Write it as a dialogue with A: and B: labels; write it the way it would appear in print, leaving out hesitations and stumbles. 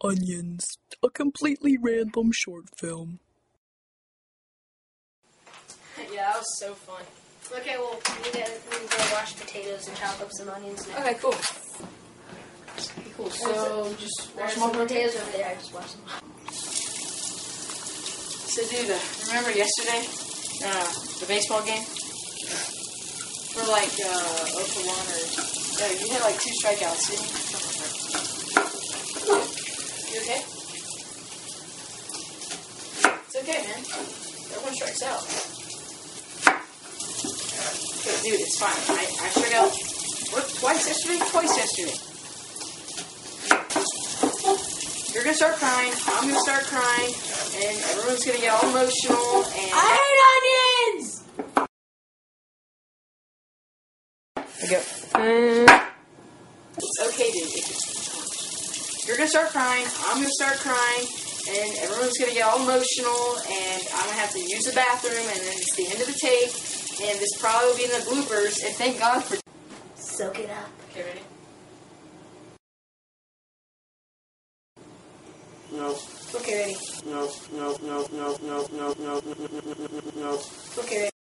A: Onions, a completely random short film.
B: Yeah, that was so fun.
C: Okay, well, we need to go wash potatoes and chop up some onions now.
B: Okay, cool. Okay, cool. So, just wash them
C: Some
B: up over
C: potatoes over there. I just washed them.
B: So, dude, remember yesterday, the baseball game? For like, 0-1 or... Yeah, you had like 2 strikeouts, didn't you? You okay? It's okay, man. Everyone strikes out. Okay, dude, it's fine. I struck out twice yesterday. You're gonna start crying, I'm gonna start crying, and everyone's gonna get all emotional, and... I hate onions! It's okay, dude. You're gonna start crying, I'm gonna start crying, and everyone's gonna get all emotional, and I'm gonna have to use the bathroom, and then it's the end of the tape, and this probably will be in the bloopers, and thank God for...
C: Soak it up.
B: Okay, ready?
D: No.
C: Okay, ready.
D: No.
C: Okay, ready.